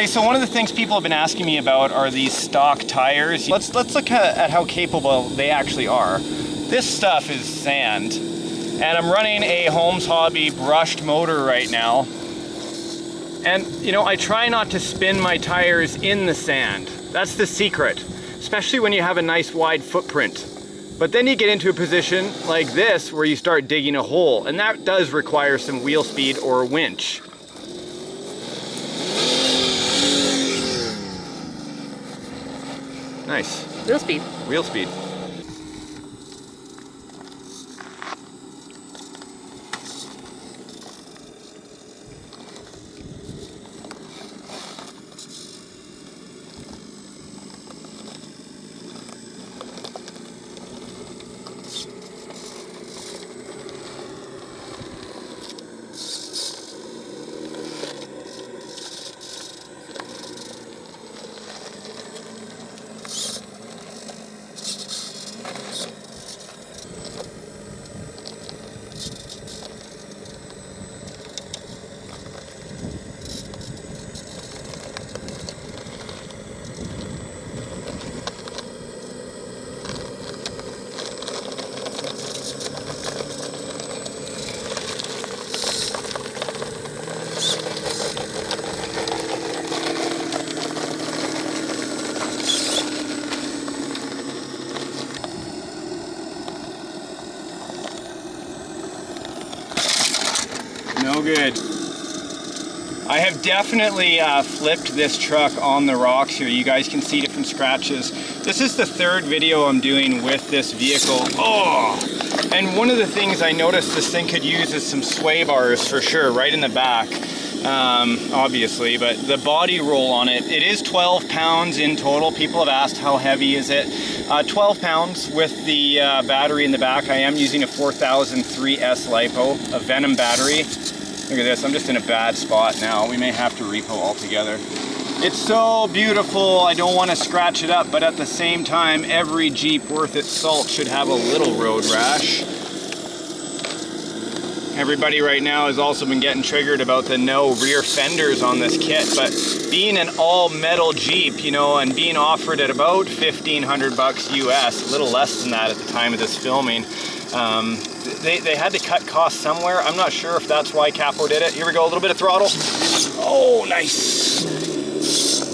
Okay, so one of the things people have been asking me about are these stock tires. Let's look at how capable they actually are. This stuff is sand, and I'm running a Holmes Hobby brushed motor right now. And you know, I try not to spin my tires in the sand. That's the secret, especially when you have a nice wide footprint. But then you get into a position like this where you start digging a hole, and that does require some wheel speed or a winch. Nice. Wheel speed. Wheel speed. No good. I have definitely flipped this truck on the rocks here. You guys can see different scratches. This is the third video I'm doing with this vehicle. Oh! And one of the things I noticed this thing could use is some sway bars for sure, right in the back. Obviously, but the body roll on it, it is 12 pounds in total. People have asked how heavy is it. 12 pounds with the battery in the back. I am using a 4003S LiPo, a Venom battery. Look at this, I'm just in a bad spot now. We may have to repo altogether. It's so beautiful, I don't want to scratch it up, but at the same time, every Jeep worth its salt should have a little road rash. Everybody right now has also been getting triggered about the no rear fenders on this kit, but being an all metal Jeep, you know, and being offered at about 1,500 bucks US, a little less than that at the time of this filming, they had to cut costs somewhere. I'm not sure if that's why Capo did it. Here we go, a little bit of throttle. Oh, nice.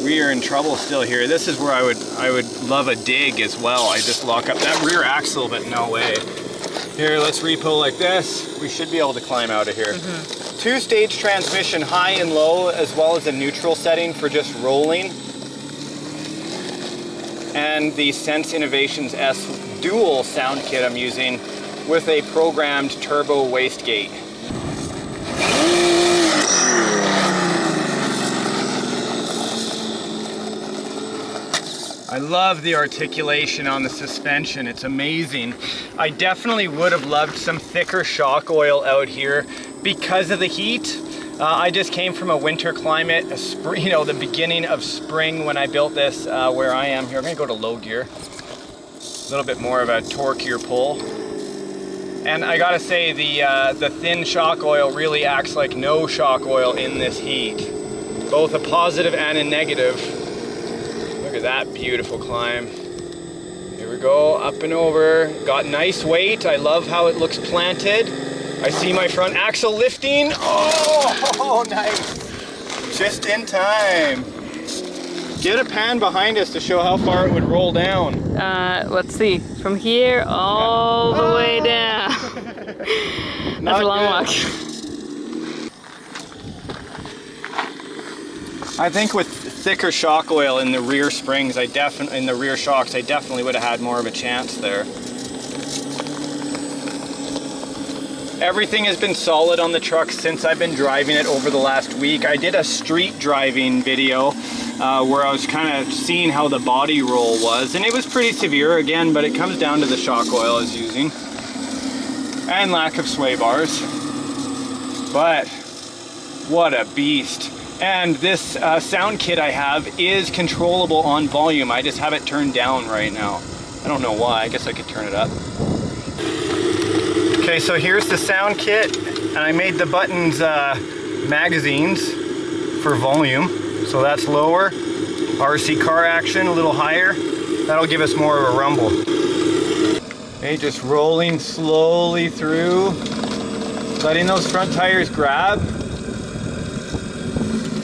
We are in trouble still here. This is where I would love a dig as well. I just lock up that rear axle, but no way. Here, let's repo like this. We should be able to climb out of here. Two-stage transmission, high and low, as well as a neutral setting for just rolling. And the Sense Innovations S dual sound kit I'm using with a programmed turbo wastegate. I love the articulation on the suspension, it's amazing. I definitely would have loved some thicker shock oil out here because of the heat. I just came from a winter climate, you know, the beginning of spring when I built this where I am here. I'm gonna go to low gear. A little bit more of a torquier pull. And I gotta say, the thin shock oil really acts like no shock oil in this heat. Both a positive and a negative. Look at that beautiful climb. Here we go, up and over. Got nice weight. I love how it looks planted. I see my front axle lifting. Oh, nice. Just in time. Get a pan behind us to show how far it would roll down. Let's see. From here all the way down. That's a long walk. I think with thicker shock oil in the rear springs, in the rear shocks, I definitely would have had more of a chance there. Everything has been solid on the truck since I've been driving it over the last week. I did a street driving video where I was kind of seeing how the body roll was, and it was pretty severe again, but it comes down to the shock oil I was using and lack of sway bars. But what a beast. And this sound kit I have is controllable on volume. I just have it turned down right now. I don't know why, I guess I could turn it up. Okay, so here's the sound kit, and I made the buttons magazines for volume. So that's lower. RC car action, a little higher. That'll give us more of a rumble. Okay, just rolling slowly through, letting those front tires grab.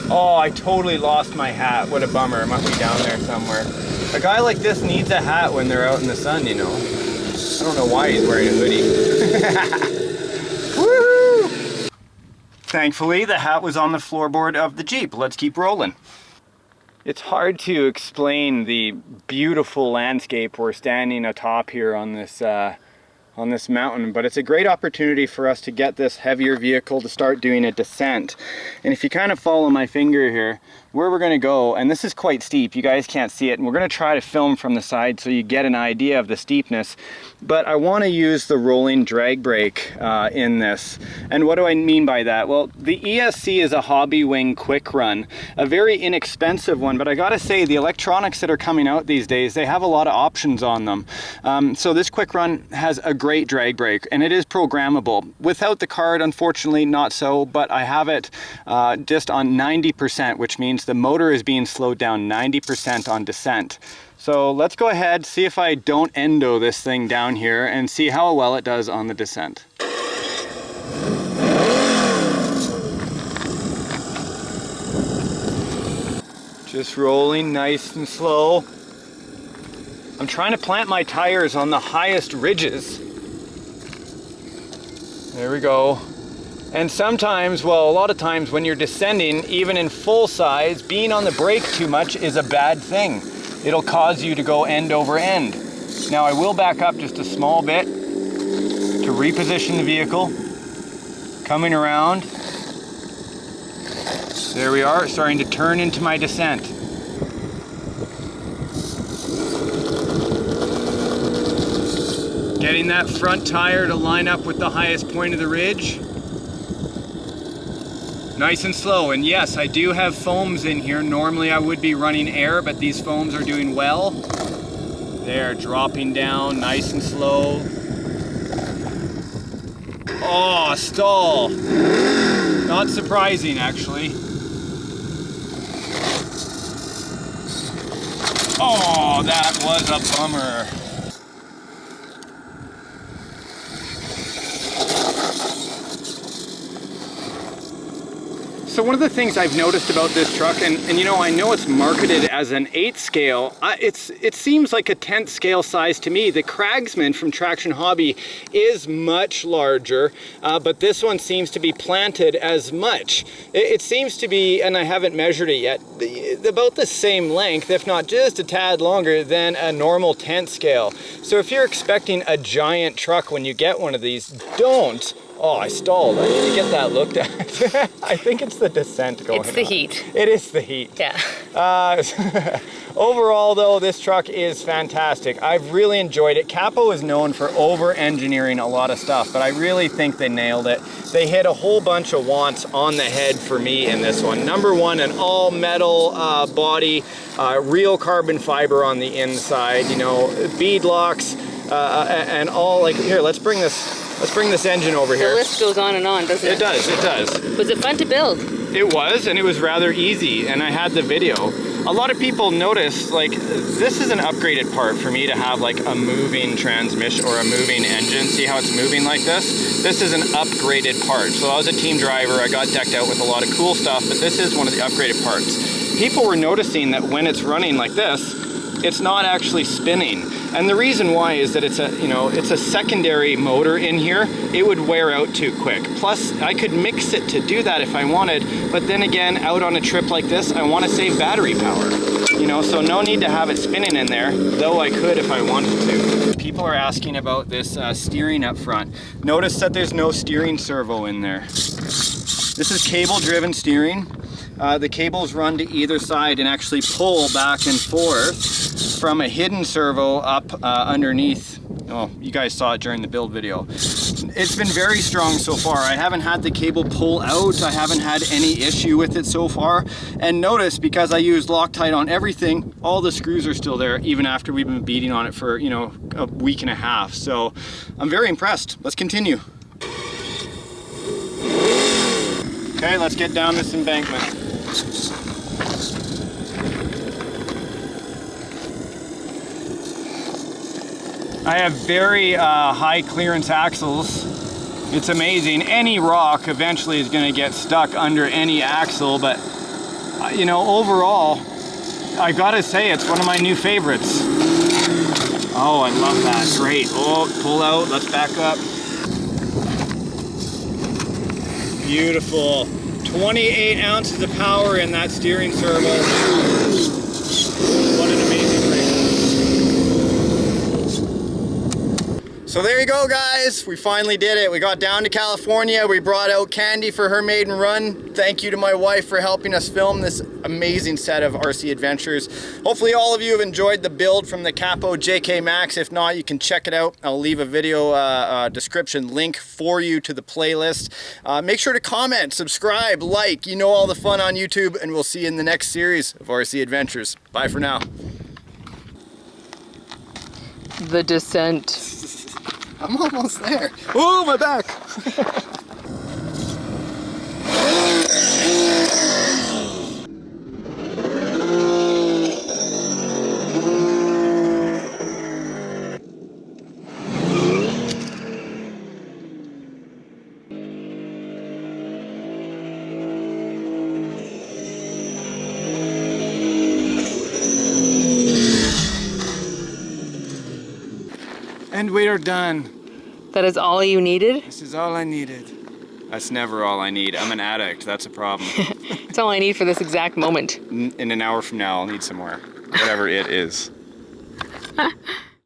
Oh, I totally lost my hat. What a bummer. It must be down there somewhere. A guy like this needs a hat when they're out in the sun, you know. I don't know why he's wearing a hoodie. Woohoo! Thankfully, the hat was on the floorboard of the Jeep. Let's keep rolling. It's hard to explain the beautiful landscape we're standing atop here on this mountain, but it's a great opportunity for us to get this heavier vehicle to start doing a descent. And if you kind of follow my finger here, where we're going to go, and this is quite steep, you guys can't see it, and we're going to try to film from the side so you get an idea of the steepness, but I want to use the rolling drag brake in this. And what do I mean by that? Well, the ESC is a hobby wing quick run, a very inexpensive one, but I gotta say the electronics that are coming out these days, they have a lot of options on them. So this quick run has a great drag brake, and it is programmable. Without the card, unfortunately, not so, but I have it just on 90%, which means the motor is being slowed down 90% on descent. So let's go ahead, see if I don't endo this thing down here and see how well it does on the descent. Just rolling nice and slow. I'm trying to plant my tires on the highest ridges. There we go. And sometimes, well, a lot of times when you're descending, even in full size, being on the brake too much is a bad thing. It'll cause you to go end over end. Now I will back up just a small bit to reposition the vehicle. Coming around. There we are, starting to turn into my descent. Getting that front tire to line up with the highest point of the ridge. Nice and slow, and yes, I do have foams in here. Normally I would be running air, but these foams are doing well. They're dropping down nice and slow. Oh, stall. Not surprising, actually. Oh, that was a bummer. So one of the things I've noticed about this truck, and you know, I know it's marketed as an 8th scale, it seems like a 10th scale size to me. The Cragsman from Traction Hobby is much larger, but this one seems to be planted as much. It seems to be, and I haven't measured it yet, about the same length, if not just a tad longer than a normal 10th scale. So if you're expecting a giant truck when you get one of these, don't. Oh, I stalled. I need to get that looked at. I think it's the descent going on. It's the heat. It is the heat. Yeah. Overall, though, this truck is fantastic. I've really enjoyed it. Capo is known for over-engineering a lot of stuff, but I really think they nailed it. They hit a whole bunch of wants on the head for me in this one. Number one, an all-metal body, real carbon fiber on the inside, you know, bead locks, and all, like, here, let's bring this engine over here. The list goes on and on, doesn't it? It does, it does. Was it fun to build? It was, and it was rather easy, and I had the video. A lot of people noticed, like, this is an upgraded part for me to have, like, a moving transmission or a moving engine. See how it's moving like this? This is an upgraded part. So I was a team driver, I got decked out with a lot of cool stuff, but this is one of the upgraded parts. People were noticing that when it's running like this, it's not actually spinning. And the reason why is that it's a secondary motor in here. It would wear out too quick. Plus, I could mix it to do that if I wanted, but then again, out on a trip like this, I want to save battery power. You know, so no need to have it spinning in there, though I could if I wanted to. People are asking about this steering up front. Notice that there's no steering servo in there. This is cable-driven steering. The cables run to either side and actually pull back and forth from a hidden servo up underneath. Oh, you guys saw it during the build video. It's been very strong so far. I haven't had the cable pull out. I haven't had any issue with it so far. And notice, because I used Loctite on everything, all the screws are still there, even after we've been beating on it for, you know, a week and a half. So I'm very impressed. Let's continue. Okay, let's get down this embankment. I have very high clearance axles. It's amazing. Any rock eventually is going to get stuck under any axle, but you know, overall, I gotta say it's one of my new favorites. Oh, I love that. Great. Oh, pull out. Let's back up. Beautiful. 28 ounces of power in that steering servo. What an amazing rig. So there you go, guys. We finally did it. We got down to California. We brought out Candy for her maiden run. Thank you to my wife for helping us film this amazing set of RC adventures. Hopefully all of you have enjoyed the build from the Capo JK Max. If not, you can check it out. I'll leave a video description link for you to the playlist. Make sure to comment, subscribe, like. You know all the fun on YouTube, and we'll see you in the next series of RC adventures. Bye for now. The descent. I'm almost there. Oh, my back. And we are done. That is all you needed? This is all I needed. That's never all I need. I'm an addict. That's a problem. It's all I need for this exact moment. In an hour from now, I'll need some more. Whatever it is.